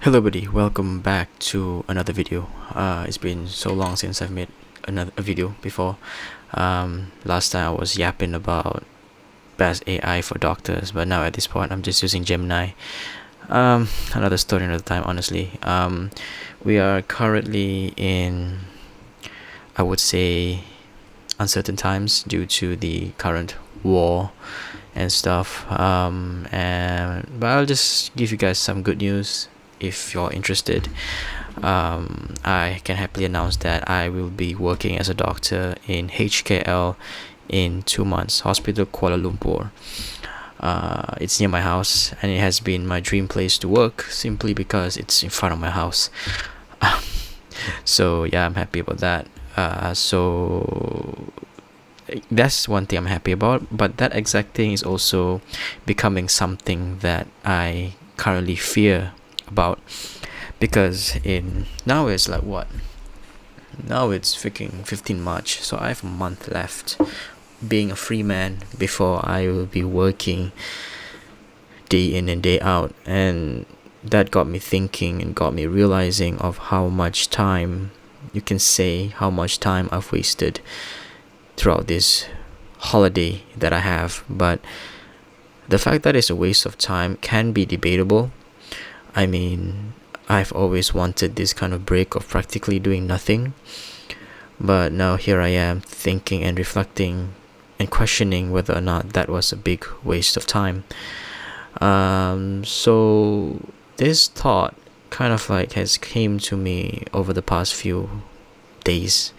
Hello buddy, welcome back to another video. It's been so long since I've made a video before. Last time I was yapping about best AI for doctors, but now at this point I'm just using Gemini. Another story another time, honestly. We are currently in, I would say, uncertain times due to the current war and stuff. But I'll just give you guys some good news if you're interested. I can happily announce that I will be working as a doctor in HKL in 2 months, Hospital Kuala Lumpur. It's near my house and it has been my dream place to work simply because it's in front of my house. So yeah, I'm happy about that. So that's one thing I'm happy about, but that exact thing is also becoming something that I currently fear about, because now it's like what? Now it's freaking 15 March, so I have a month left being a free man before I will be working day in and day out, and that got me thinking and got me realizing of how much time how much time I've wasted throughout this holiday that I have. But the fact that it's a waste of time can be debatable. I mean, I've always wanted this kind of break of practically doing nothing, but now here I am thinking and reflecting and questioning whether or not that was a big waste of time. So this thought kind of like has came to me over the past few days,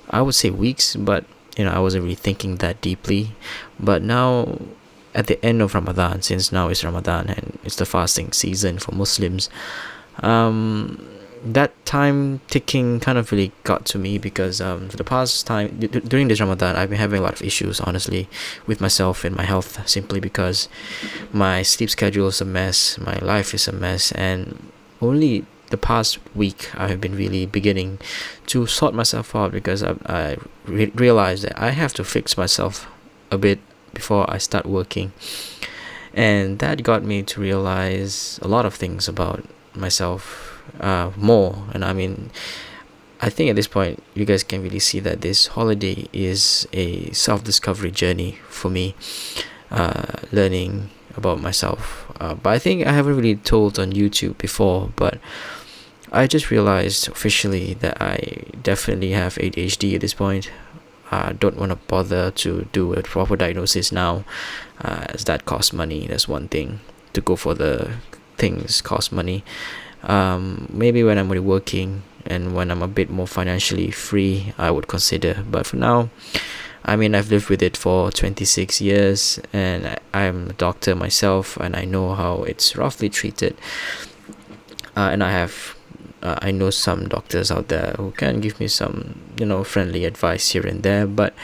I would say weeks, but I wasn't really thinking that deeply. But now, at the end of Ramadan, since now it's Ramadan and it's the fasting season for Muslims, that time ticking kind of really got to me, because for the past time during this Ramadan, I've been having a lot of issues, honestly, with myself and my health, simply because my sleep schedule is a mess, my life is a mess, and only the past week I have been really beginning to sort myself out, because I realized that I have to fix myself a bit before I start working. And that got me to realize a lot of things about myself more. And I mean, I think at this point you guys can really see that this holiday is a self-discovery journey for me, learning about myself. But I think I haven't really told on YouTube before, but I just realized officially that I definitely have ADHD at this point. I don't want to bother to do a proper diagnosis now, as that costs money. That's one thing. To go for the things costs money. Maybe when I'm really working and when I'm a bit more financially free, I would consider. But for now, I mean, I've lived with it for 26 years and I'm a doctor myself, and I know how it's roughly treated. And I know some doctors out there who can give me some, friendly advice here and there. But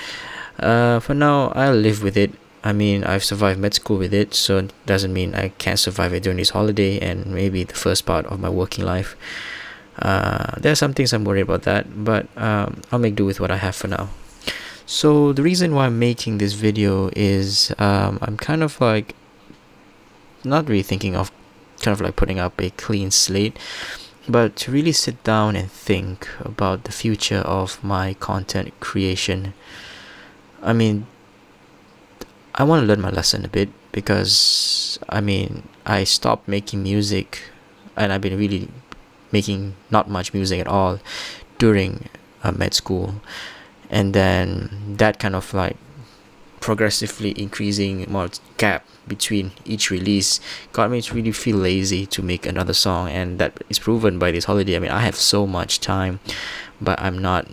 for now, I'll live with it. I mean, I've survived med school with it, so it doesn't mean I can't survive it during this holiday and maybe the first part of my working life. There are some things I'm worried about that, but I'll make do with what I have for now. So the reason why I'm making this video is I'm kind of like not really thinking of kind of like putting up a clean slate, but to really sit down and think about the future of my content creation. I mean, I want to learn my lesson a bit, because I stopped making music and I've been really making not much music at all during med school, and then that kind of like progressively increasing more gap between each release got me to really feel lazy to make another song, and that is proven by this holiday. I mean, I have so much time, but I'm not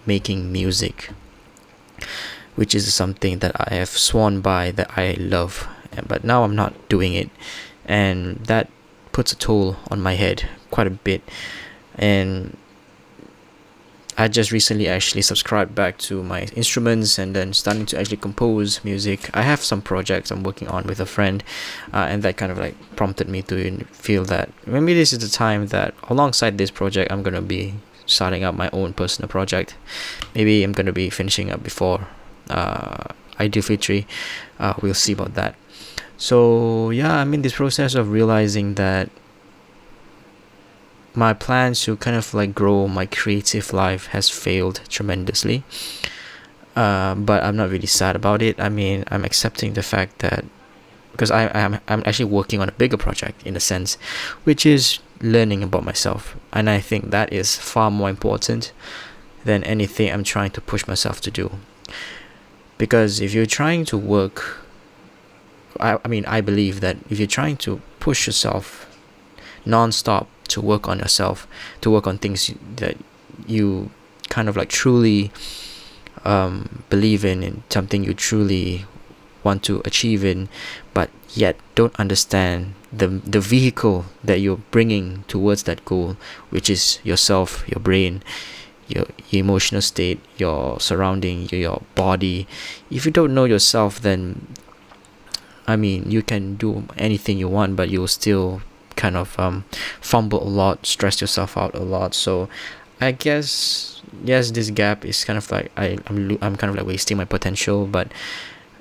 making music, which is something that I have sworn by that I love, but now I'm not doing it, and that puts a toll on my head quite a bit. And I just recently actually subscribed back to my instruments and then starting to actually compose music. I have some projects I'm working on with a friend, and that kind of like prompted me to feel that maybe this is the time that alongside this project I'm going to be starting up my own personal project. Maybe I'm going to be finishing up before Ideal Fitri. We'll see about that. So yeah, I'm in this process of realizing that my plans to kind of like grow my creative life has failed tremendously. But I'm not really sad about it. I mean, I'm accepting the fact that, because I'm actually working on a bigger project in a sense, which is learning about myself, and I think that is far more important than anything I'm trying to push myself to do. Because if you're trying to work, I mean, I believe that if you're trying to push yourself non-stop to work on yourself, to work on things that you kind of like truly believe in something you truly want to achieve in, but yet don't understand the vehicle that you're bringing towards that goal, which is yourself, your brain, your emotional state, your surrounding, your body. If you don't know yourself, then I mean, you can do anything you want, but you'll still kind of fumble a lot, stress yourself out a lot. So I guess, yes, this gap is kind of like I'm kind of like wasting my potential, but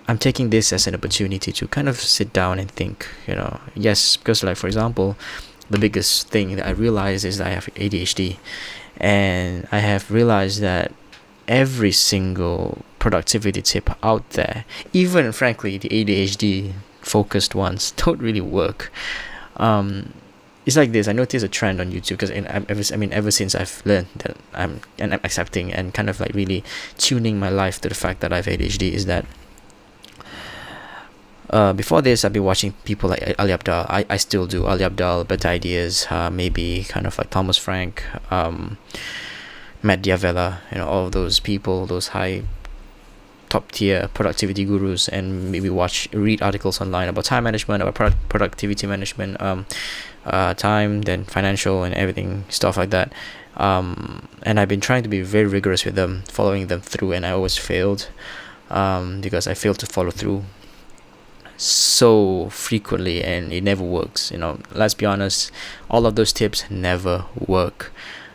I'm taking this as an opportunity to kind of sit down and think, yes, because like, for example, the biggest thing that I realized is that I have ADHD, and I have realized that every single productivity tip out there, even frankly the ADHD focused ones, don't really work. It's like this. I noticed a trend on YouTube, because ever since I've learned that I'm accepting and kind of like really tuning my life to the fact that I have ADHD, is that before this I've been watching people like Ali Abdaal. I still do Ali Abdaal, Better Ideas, maybe kind of like Thomas Frank, Matt Diavella, all of those people, those high top tier productivity gurus, and maybe read articles online about time management, about productivity management, time, then financial and everything, stuff like that. And I've been trying to be very rigorous with them, following them through, and I always failed, because I failed to follow through so frequently, and it never works. Let's be honest, all of those tips never work.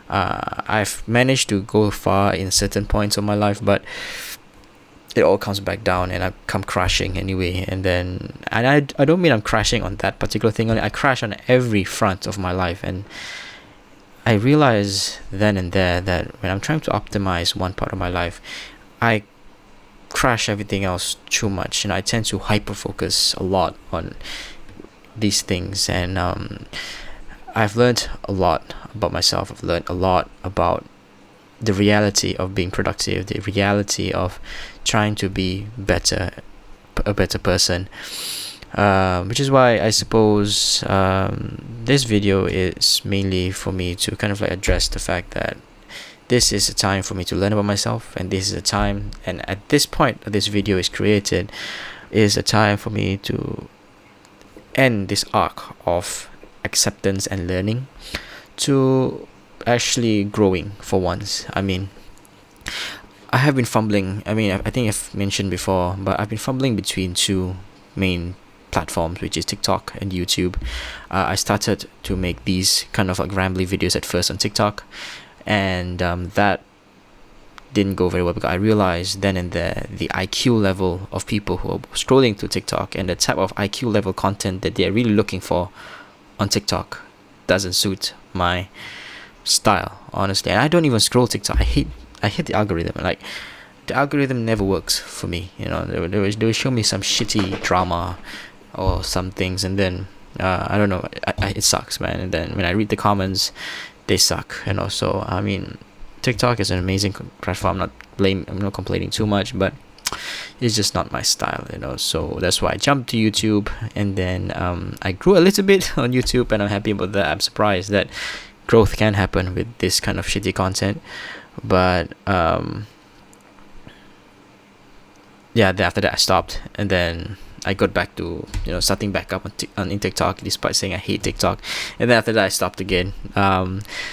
I've managed to go far in certain points of my life, but it all comes back down, and I come crashing anyway. And I don't mean I'm crashing on that particular thing only. I crash on every front of my life, and I realize then and there that when I'm trying to optimize one part of my life, I crash everything else too much, and I tend to hyper focus a lot on these things. And I've learned a lot about myself. I've learned a lot about the reality of being productive, the reality of trying to be a better person, which is why I suppose this video is mainly for me to kind of like address the fact that this is a time for me to learn about myself, and this is a time, and at this point that this video is created, is a time for me to end this arc of acceptance and learning to actually growing for once. I mean, I have been fumbling. I mean, I think I've mentioned before, but I've been fumbling between two main platforms, which is TikTok and YouTube. I started to make these kind of like rambly videos at first on TikTok, and that didn't go very well, because I realized then and there the IQ level of people who are scrolling to TikTok, and the type of IQ level content that they're really looking for on TikTok doesn't suit my style, honestly. And I don't even scroll TikTok. I hate the algorithm. Like, the algorithm never works for me. They will show me some shitty drama or some things, and then I don't know, it sucks, man. And then when I read the comments, they suck. So I mean, TikTok is an amazing platform. I'm not complaining too much, but it's just not my style. So that's why I jumped to YouTube, and then I grew a little bit on YouTube, and I'm happy about that. I'm surprised that growth can happen with this kind of shitty content. But then after that I stopped, and then I got back to starting back up on TikTok, despite saying I hate TikTok. And then after that I stopped again.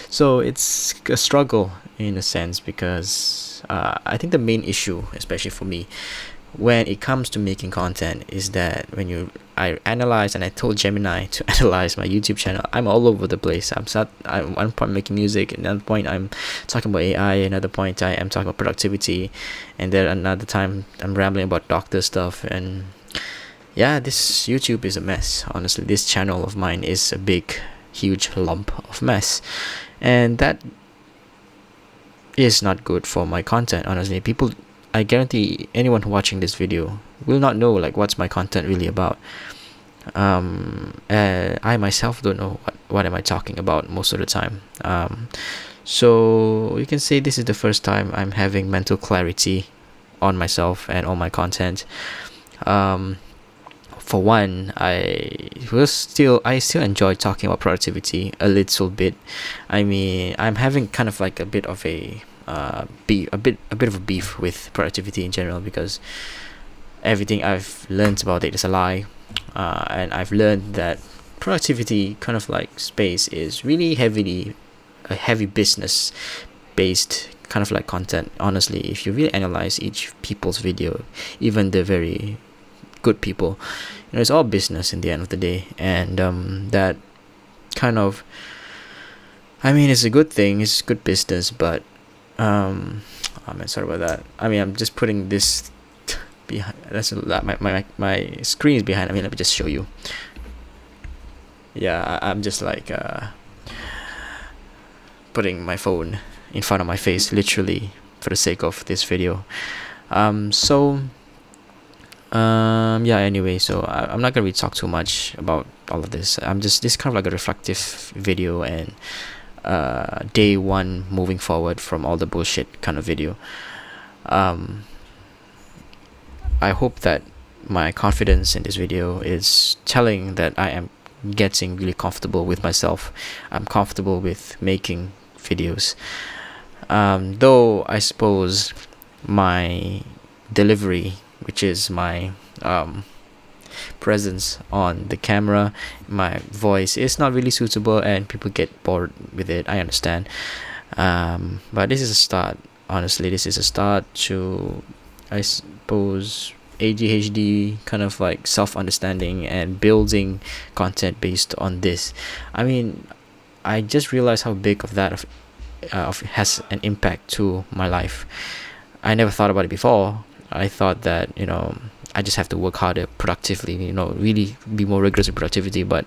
So it's a struggle in a sense, because I think the main issue, especially for me, when it comes to making content, is that I analyze, and I told Gemini to analyze my YouTube channel, I'm all over the place. I'm at one point making music, another point I'm talking about AI, another point I am talking about productivity, and then another time I'm rambling about doctor stuff. And yeah, this YouTube is a mess, honestly. This channel of mine is a big huge lump of mess, and that is not good for my content. Honestly, people, I guarantee anyone watching this video will not know like what's my content really about. I myself don't know what am I talking about most of the time. So you can say this is the first time I'm having mental clarity on myself and on my content. For one, I still enjoy talking about productivity a little bit. I mean, I'm having kind of like a bit of a a bit of a beef with productivity in general, because everything I've learned about it is a lie, and I've learned that productivity kind of like space is really a heavy business based kind of like content. Honestly, if you really analyze each people's video, even the very good people, it's all business in the end of the day. And that kind of, I mean, it's a good thing, it's good business, but oh man, sorry about that. I mean, I'm just putting this behind. That's my screen is behind. I mean, let me just show you. Yeah, I'm just like putting my phone in front of my face, literally, for the sake of this video. Yeah, anyway, so I'm not gonna really talk too much about all of this. I'm just, this kind of like a reflective video, and day one moving forward from all the bullshit kind of video. I hope that my confidence in this video is telling that I am getting really comfortable with myself. I'm comfortable with making videos, though I suppose my delivery, which is my presence on the camera, my voice is not really suitable, and people get bored with it. I understand, but this is a start. Honestly, this is a start to, I suppose, ADHD kind of like self-understanding and building content based on this. I mean, I just realized how big of that has an impact to my life. I never thought about it before. I thought that I just have to work harder productively, really be more rigorous in productivity. But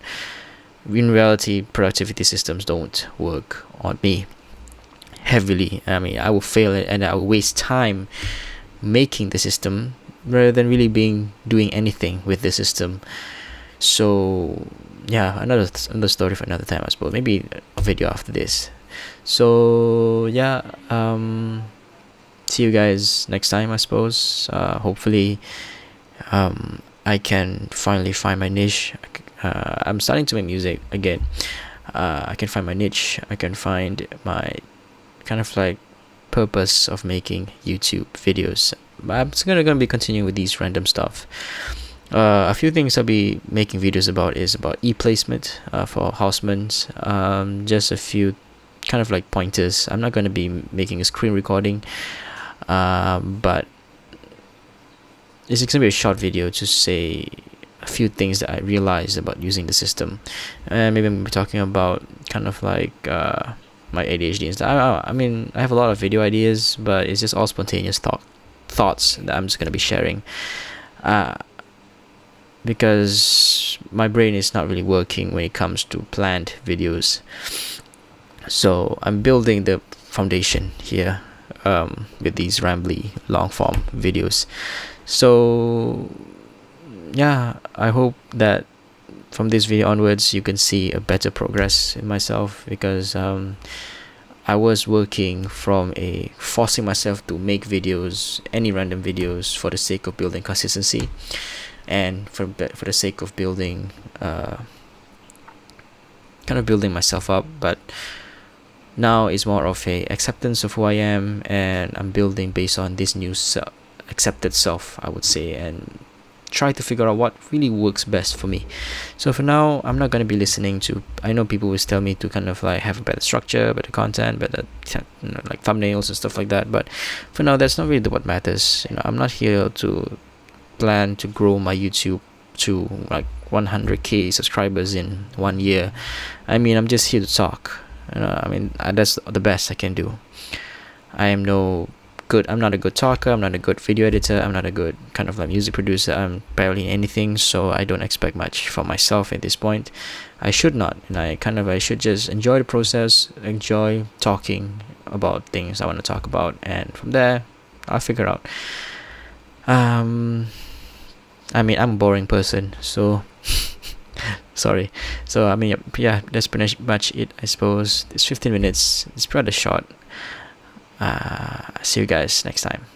in reality, productivity systems don't work on me heavily. I mean, I will fail it, and I will waste time making the system rather than really doing anything with the system. So yeah, another story for another time, I suppose. Maybe a video after this. So yeah, see you guys next time, I suppose. Hopefully I can finally find my niche. I'm starting to make music again. I can find my niche. I can find my kind of like purpose of making YouTube videos. I'm just gonna be continuing with these random stuff. A few things I'll be making videos about is about e-placement for housemans. Just a few kind of like pointers. I'm not gonna be making a screen recording, but it's gonna be a short video to say a few things that I realized about using the system. And maybe I'm gonna be talking about kind of like my ADHD and stuff. I mean, I have a lot of video ideas, but it's just all spontaneous thoughts that I'm just gonna be sharing, because my brain is not really working when it comes to planned videos. So I'm building the foundation here with these rambly long form videos. So yeah, I hope that from this video onwards you can see a better progress in myself, because I was working from forcing myself to make videos, any random videos, for the sake of building consistency, and for the sake of building kind of building myself up. But now it's more of a acceptance of who I am, and I'm building based on this new accepted self, I would say, and try to figure out what really works best for me. So for now, I'm not going to be listening to, I know people will tell me to kind of like have a better structure, better content, better like thumbnails and stuff like that, but for now that's not really what matters. I'm not here to plan to grow my YouTube to like 100k subscribers in 1 year. I mean, I'm just here to talk. I mean, that's the best I can do. I am no good. I'm not a good talker. I'm not a good video editor. I'm not a good kind of like music producer. I'm barely anything, so I don't expect much from myself at this point. I should not, and I should just enjoy the process, enjoy talking about things I want to talk about, and from there, I'll figure out. I mean, I'm a boring person, so sorry. So I mean, yeah, that's pretty much it, I suppose. It's 15 minutes. It's rather short. See you guys next time.